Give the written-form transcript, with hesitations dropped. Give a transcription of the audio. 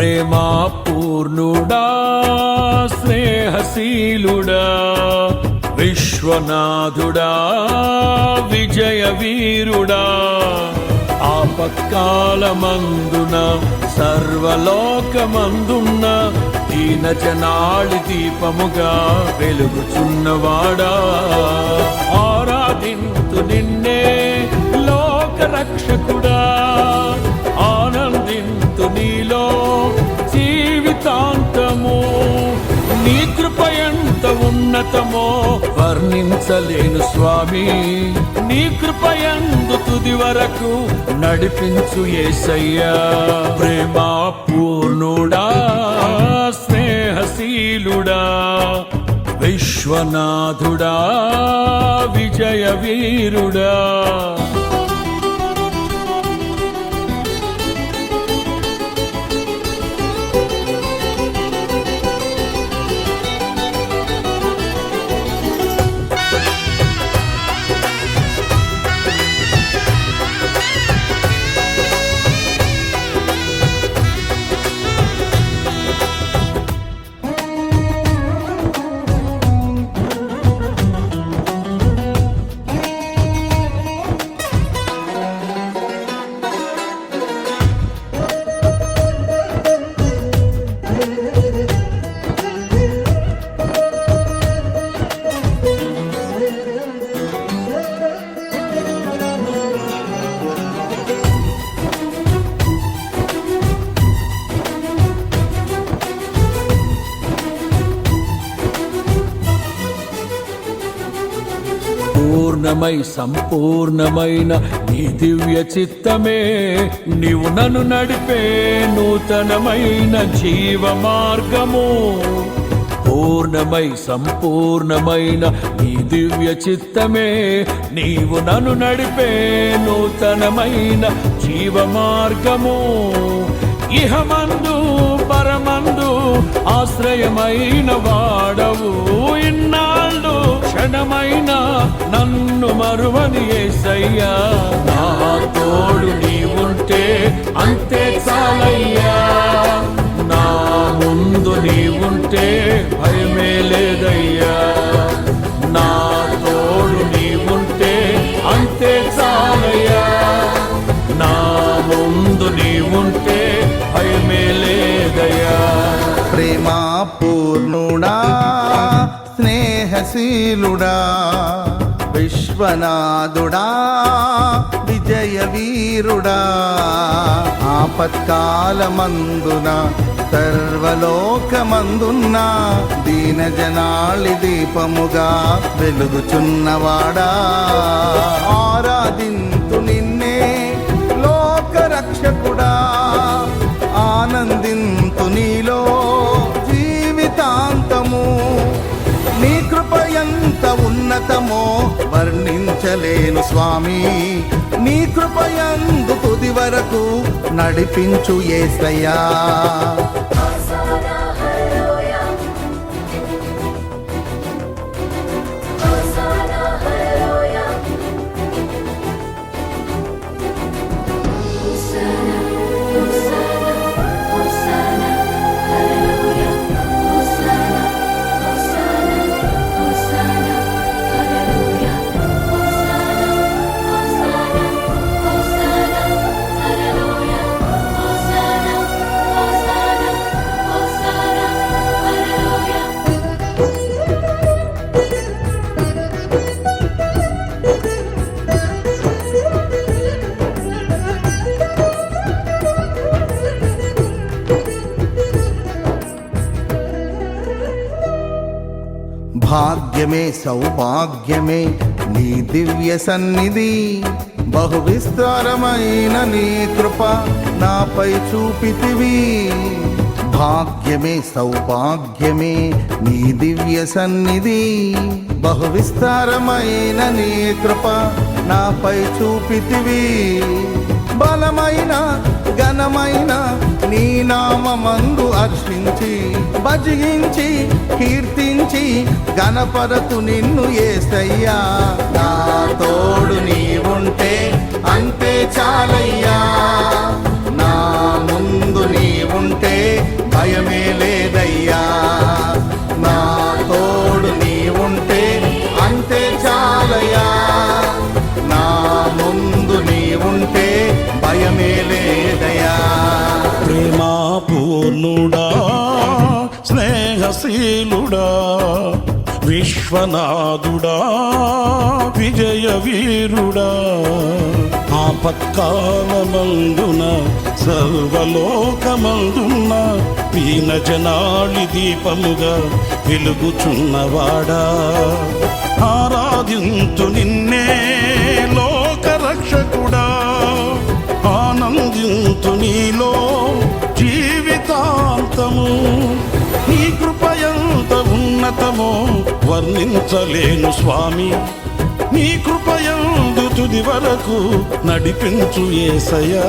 ప్రేమా పూర్ణుడా స్నేహశీలుడా విశ్వనాథుడా విజయ వీరుడా ఆపత్కాలమందున సర్వలోకమందున్న దీన జనాళి దీపముగా వెలుగుచున్నవాడా ఆరాధింతు నిన్నే లోక రక్షకుడా ఆనందింతు నీలో జీవితాంతము నీ కృప ఎంత ఉన్నతమో వర్ణించలేను స్వామి నీ కృప యందు తుది వరకు నడిపించు యేసయ్యా ప్రేమా పూర్ణుడా స్నేహశీలుడా విశ్వనాథుడా విజయ వీరుడా పూర్ణమై సంపూర్ణమైన నీ దివ్య చిత్తమే నీవు నన్ను నడిపే నూతనమైన జీవ మార్గము పూర్ణమై సంపూర్ణమైన నీ దివ్య చిత్తమే నీవు నన్ను నడిపే నూతనమైన జీవ మార్గము ఇహమందు పరమందు ఆశ్రయమైన వాడవు ఇన్నాళ్ళు క్షణమైన నన్ను మరువని యేసయ్యా నా తోడు నీవుంటే అంతే చాలయ్యా నా ముందు నీవుంటే భయమే లేదయ్యా నా తోడు నీవుంటే అంతే చాలయ్యా నా ముందు నీవుంటే భయమే లేదయ్యా ప్రేమా పూర్ణుడా స్నేహశీలుడా విశ్వనాథుడా విజయ వీరుడా ఆపత్కాలమందున సర్వలోకమందున్న దీన జనాళి దీపముగా వెలుగుచున్నవాడా ఆరాధింతు నిన్నే లోక రక్షకుడా ఆనందింతు నీలో జీవితాంతము నీ కృప ఎంత ఉన్నతమో వర్ణించలేను స్వామి నీ కృప యందు తుది వరకు నడిపించు యేసయ్యా భాగ్యమే సౌభాగ్యమే నీ దివ్య సన్నిధి బహు విస్తారమైన నీ కృప నాపై చూపితివి భాగ్యమే సౌభాగ్యమే నీ దివ్య సన్నిధి బహు విస్తారమైన నీ కృప నాపై చూపితివి బలమైన ఘనమైన నీ నామమందు అర్చించి భజించి కీర్తించి గణపరతు నిన్ను యేసయ్యా నా తోడు నీవుంటే అంతే చాలయ్యా నా ముందు నీవుంటే ప్రేమా పూర్ణుడా స్నేహశీలుడా విశ్వనాథుడా విజయ వీరుడా ఆపత్కాలమందున సర్వలోకమందున దీన జనాళి దీపముగా వెలుగుచున్నవాడా ఆరాధింతు నిన్నే లోకరక్షకుడా ఆనందింతు నీలో జీవితాంతము నీ కృపయంత ఉన్నతమో వర్ణించలేను స్వామి నీ కృపయందు తుది వరకు నడిపించు యేసయ్యా